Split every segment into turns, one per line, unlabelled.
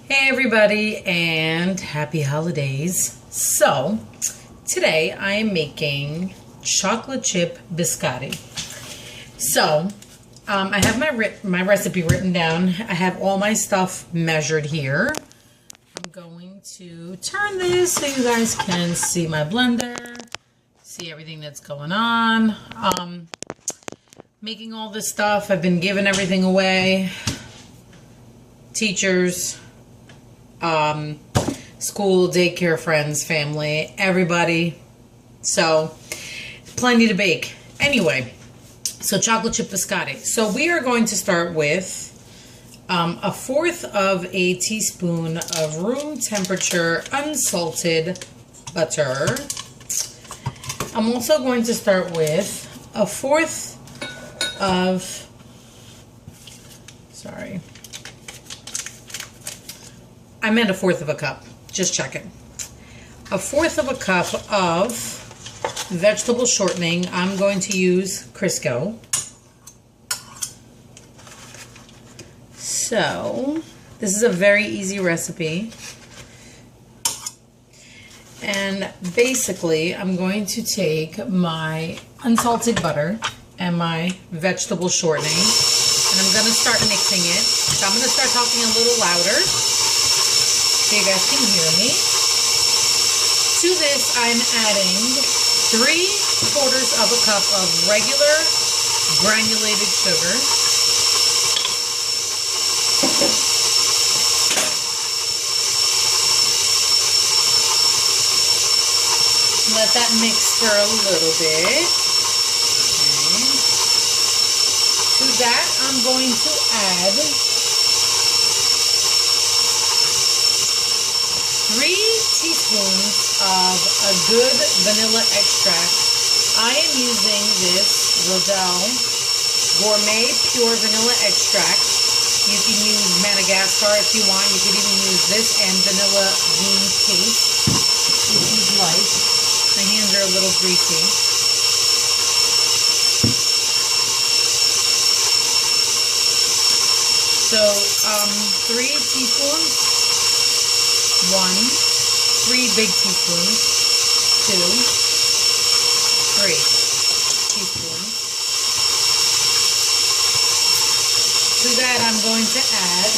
Hey everybody, and happy holidays. So today I am making chocolate chip biscotti. So I have my recipe written down. I have all my stuff measured here. I'm going to turn this so you guys can see my blender, see everything that's going on. Making all this stuff, I've been giving everything away. Teachers, school, daycare, friends, family, everybody. So plenty to bake. Anyway, so chocolate chip biscotti. So we are going to start with a fourth of a teaspoon of room temperature unsalted butter. I'm also going to start with a fourth of, sorry, I meant a fourth of a cup. Just checking. A fourth of a cup of vegetable shortening. I'm going to use Crisco. So, this is a very easy recipe. And basically, I'm going to take my unsalted butter and my vegetable shortening, and I'm going to start mixing it. So I'm going to start talking a little louder so you guys can hear me. To this, I'm adding 3/4 of a cup of regular granulated sugar. Let that mix for a little bit. Okay. To that, I'm going to add 3 teaspoons of a good vanilla extract. I am using this Rodell Gourmet Pure Vanilla Extract. You can use Madagascar if you want. You could even use this and vanilla bean paste if you'd like. My hands are a little greasy. So, 3 teaspoons. 1, 3 big teaspoons, 2, 3 teaspoons. To that, I'm going to add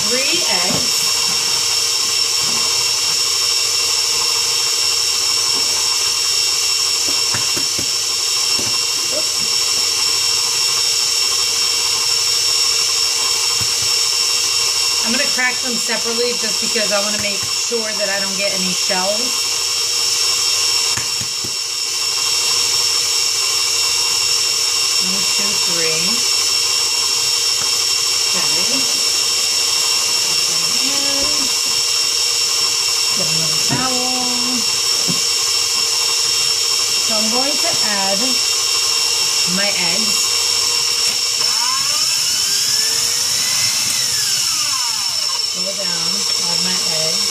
3 eggs. I'm going to crack them separately just because I want to make sure that I don't get any shells. 1, 2, 3. Okay. Get another towel. So I'm going to add my eggs. Go down, add my eggs.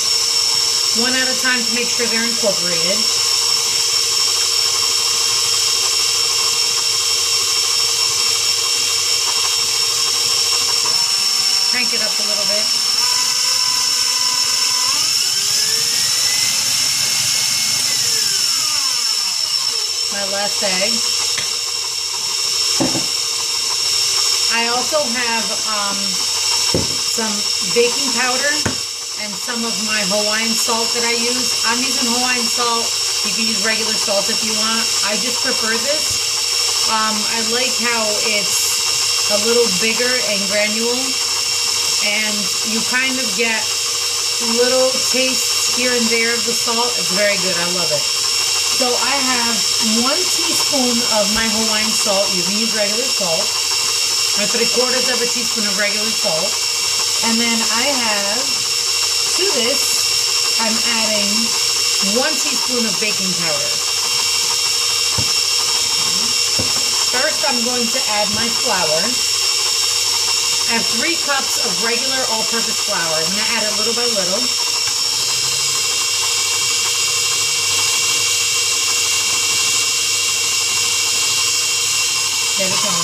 1 at a time to make sure they're incorporated. Crank it up a little bit. My last egg. I also have some baking powder and some of my Hawaiian salt that I use. I'm using Hawaiian salt. You can use regular salt if you want. I just prefer this. I like how it's a little bigger and granule, and you kind of get little tastes here and there of the salt. It's very good. I love it. So I have 1 teaspoon of my Hawaiian salt. You can use regular salt. I put 1/4 of a teaspoon of regular salt. And then I have, to this, I'm adding 1 teaspoon of baking powder. First, I'm going to add my flour. I have 3 cups of regular all-purpose flour. I'm going to add it little by little. get it going.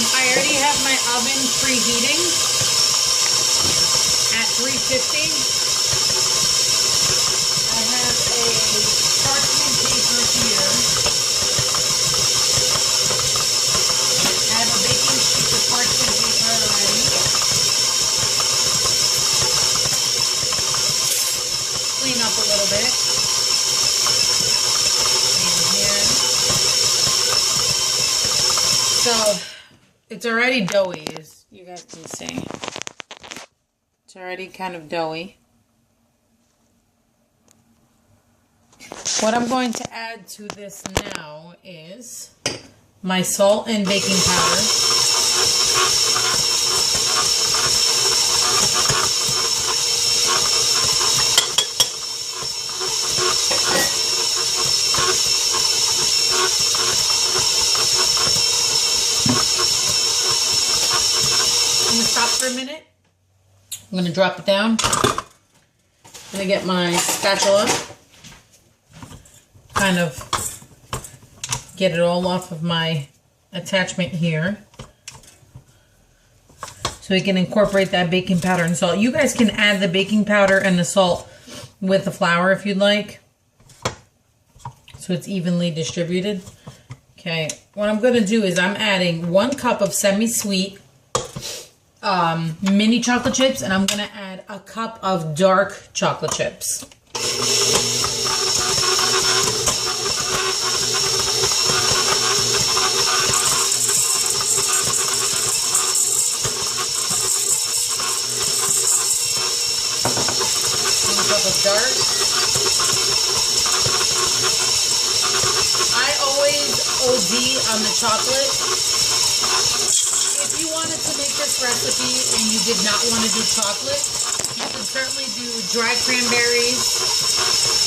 I already have my oven preheating at 350. I have a parchment paper here. I have a baking sheet of parchment paper already. Clean up a little bit. And here. So it's already doughy, as you guys can see. It's already kind of doughy. What I'm going to add to this now is my salt and baking powder. I'm going to stop for a minute. I'm going to drop it down. I'm going to get my spatula. Kind of get it all off of my attachment here. So we can incorporate that baking powder and salt. You guys can add the baking powder and the salt with the flour if you'd like. So it's evenly distributed. Okay, what I'm going to do is I'm adding 1 cup of semi-sweet mini chocolate chips, and I'm going to add a cup of dark chocolate chips. Dark. I always OD on the chocolate. If you wanted to make this recipe and you did not want to do chocolate, you can certainly do dry cranberries,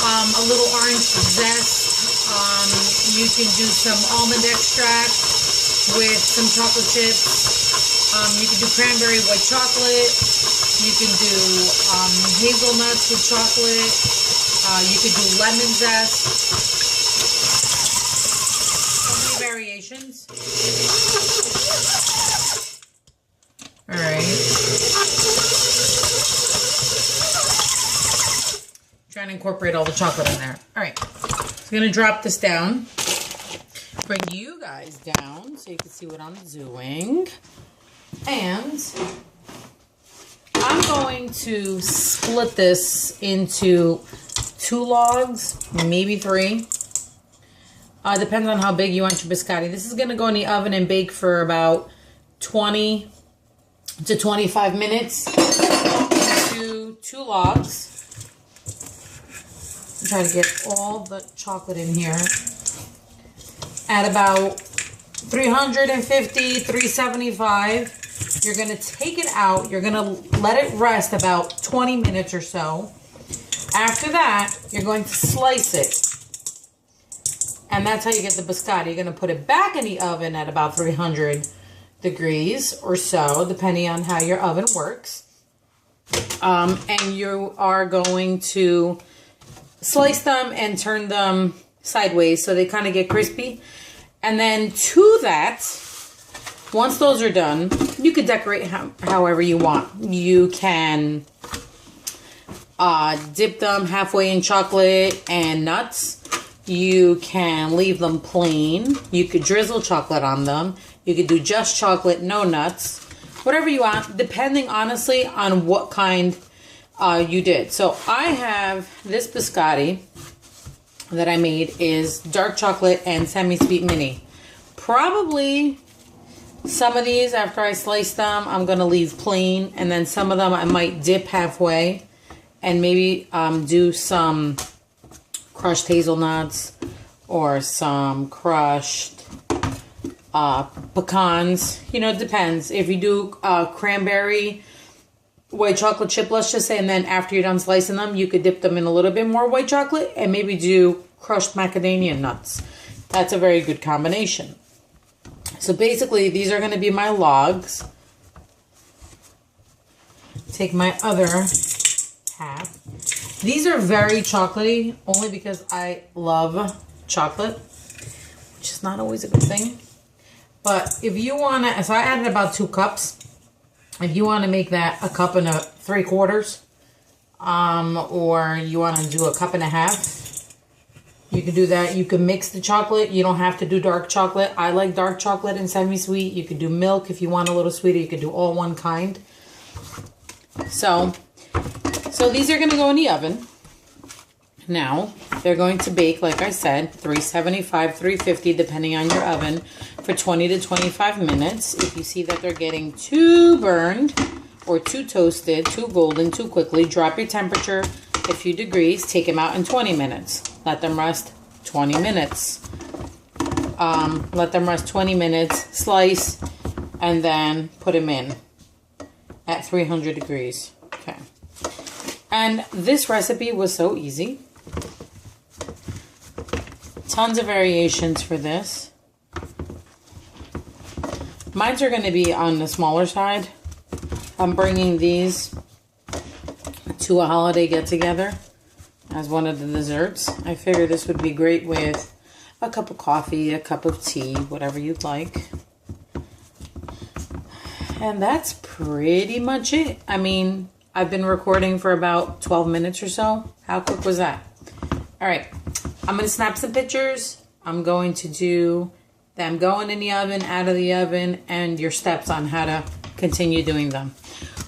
a little orange zest. You can do some almond extract with some chocolate chips. You can do cranberry white chocolate. You can do hazelnuts with chocolate. You could do lemon zest. So many variations. Alright. Trying to incorporate all the chocolate in there. Alright. So I'm going to drop this down. Bring you guys down so you can see what I'm doing. And I'm going to split this into 2 logs, maybe 3. Depends on how big you want your biscotti. This is going to go in the oven and bake for about 20 to 25 minutes into 2 logs. I'm trying to get all the chocolate in here. At about 350, 375. You're going to take it out. You're going to let it rest about 20 minutes or so. After that, you're going to slice it. And that's how you get the biscotti. You're going to put it back in the oven at about 300 degrees or so, depending on how your oven works. And you are going to slice them and turn them sideways so they kind of get crispy. And then to that, once those are done, you can decorate however you want. You can dip them halfway in chocolate and nuts. You can leave them plain. You could drizzle chocolate on them. You could do just chocolate, no nuts. Whatever you want, depending honestly on what kind you did. So I have this biscotti that I made is dark chocolate and semi-sweet mini. Probably some of these, after I slice them, I'm going to leave plain. And then some of them I might dip halfway and maybe do some crushed hazelnuts or some crushed pecans. You know, it depends. If you do cranberry white chocolate chip, let's just say, and then after you're done slicing them, you could dip them in a little bit more white chocolate and maybe do crushed macadamia nuts. That's a very good combination. So basically, these are going to be my logs. Take my other half. These are very chocolatey, only because I love chocolate, which is not always a good thing. But if you want to, so I added about 2 cups. If you want to make that a cup and 3/4, or you want to do a cup and a half, you can do that. You can mix the chocolate. You don't have to do dark chocolate. I like dark chocolate and semi-sweet. You could do milk if you want a little sweeter. You could do all one kind. So these are going to go in the oven. Now, they're going to bake, like I said, 375, 350, depending on your oven, for 20 to 25 minutes. If you see that they're getting too burned or too toasted, too golden, too quickly, drop your temperature a few degrees. Take them out in 20 minutes. Let them rest 20 minutes. Let them rest 20 minutes, slice, and then put them in at 300 degrees. Okay. And this recipe was so easy. Tons of variations for this. Mine's are going to be on the smaller side. I'm bringing these to a holiday get-together as one of the desserts. I figured this would be great with a cup of coffee, a cup of tea, whatever you'd like. And that's pretty much it. I mean, I've been recording for about 12 minutes or so. How quick was that? All right. I'm going to snap some pictures. I'm going to do them going in the oven, out of the oven, and your steps on how to continue doing them.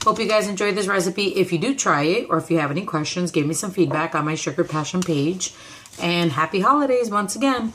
Hope you guys enjoyed this recipe. If you do try it, or if you have any questions, give me some feedback on my Sugar Passion page. And happy holidays once again.